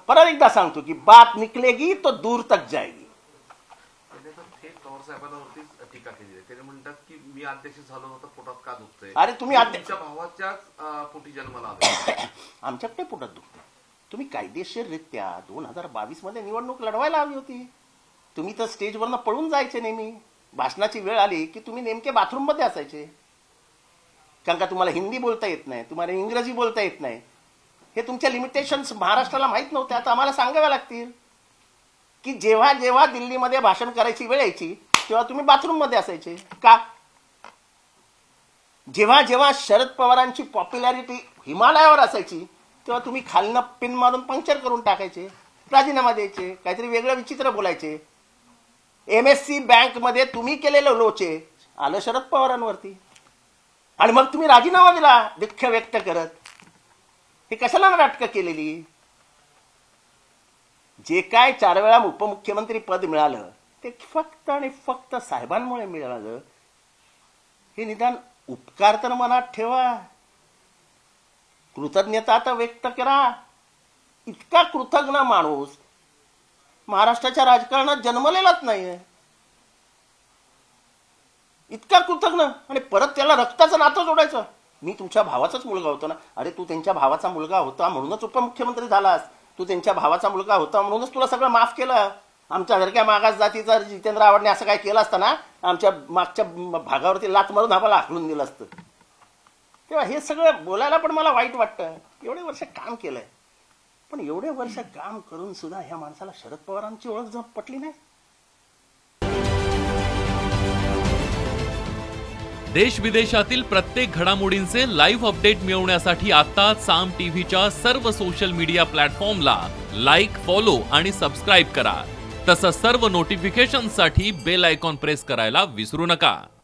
परत एकदा सांगतो की बात निकलेगी तो दूर तक जाएगी. थेट पवार साहेबांवरती टीका केली आहे. ते म्हणतात की मी अध्यक्ष झालो होतो पोटात का दुखतंय. अरे तुम्ही तुमच्या भावाच्याच पोटी जन्माला आले. आमच्याकडे पोटात दुखतंय. तुम्ही कायदेशीररित्या 2022 मध्ये निवडणूक लढवायला हवी होती. तुम्ही तर स्टेजवरनं पळून जायचे नेहमी. भाषणाची वेळ आली की तुम्ही नेमके बाथरूम मध्ये असायचे. कारण का तुम्हाला हिंदी बोलता येत नाही, तुम्हाला इंग्रजी बोलता येत नाही. हे तुमच्या लिमिटेशन्स महाराष्ट्राला माहीत नव्हत्या. आता आम्हाला सांगाव्या लागतील की जेव्हा जेव्हा दिल्लीमध्ये भाषण करायची वेळ यायची तेव्हा तुम्ही बाथरूम मध्ये असायचे का? जेव्हा जेव्हा शरद पवारांची पॉप्युलॅरिटी हिमालयावर असायची तेव्हा तुम्ही खालनं पिन मारून पंक्चर करून टाकायचे, राजीनामा द्यायचे, काहीतरी वेगळं विचित्र बोलायचे. MSC बँकमध्ये तुम्ही केलेलं लोचे आलं शरद पवारांवरती आणि मग तुम्ही राजीनामा दिला दुःख व्यक्त करत. हे कशाला नाटकं केलेली? जे काय 4 वेळा उपमुख्यमंत्री पद मिळालं ते फक्त आणि फक्त साहेबांमुळे मिळालं. हे निदान उपकार तर मनात ठेवा, कृतज्ञता तर व्यक्त करा. इतका कृतज्ञ माणूस महाराष्ट्राच्या राजकारणात जन्मलेलाच नाहीये. इतका कृतज्ञ आणि परत त्याला रक्ताचं नातं जोडायचं. मी तुमच्या भावाचाच मुलगा होतो ना. अरे तू त्यांच्या भावाचा मुलगा होता म्हणूनच उपमुख्यमंत्री झालास. तू त्यांच्या भावाचा मुलगा होता म्हणूनच तुला सगळं माफ केलं. आमच्यासारख्या मागास जातीचा जितेंद्र आव्हाडने असं काय केलं असतं ना, आमच्या मागच्या भागावरती लात मारून आम्हाला हाकलून दिलं असतं. तेव्हा हे सगळं बोलायला पण मला वाईट वाटतं. एवढे वर्ष काम केलंय, पण एवढे वर्ष काम करून सुद्धा ह्या माणसाला शरद पवारांची ओळख पटली नाही. देश विदेशातील प्रत्येक घडामोडींचे लाईव्ह अपडेट मिळवण्यासाठी आता साम टीव्हीच्या सर्व सोशल मीडिया प्लॅटफॉर्मला लाईक, फॉलो आणि सबस्क्राईब करा. तसंच सर्व नोटिफिकेशनसाठी बेल आयकॉन प्रेस करायला विसरू नका.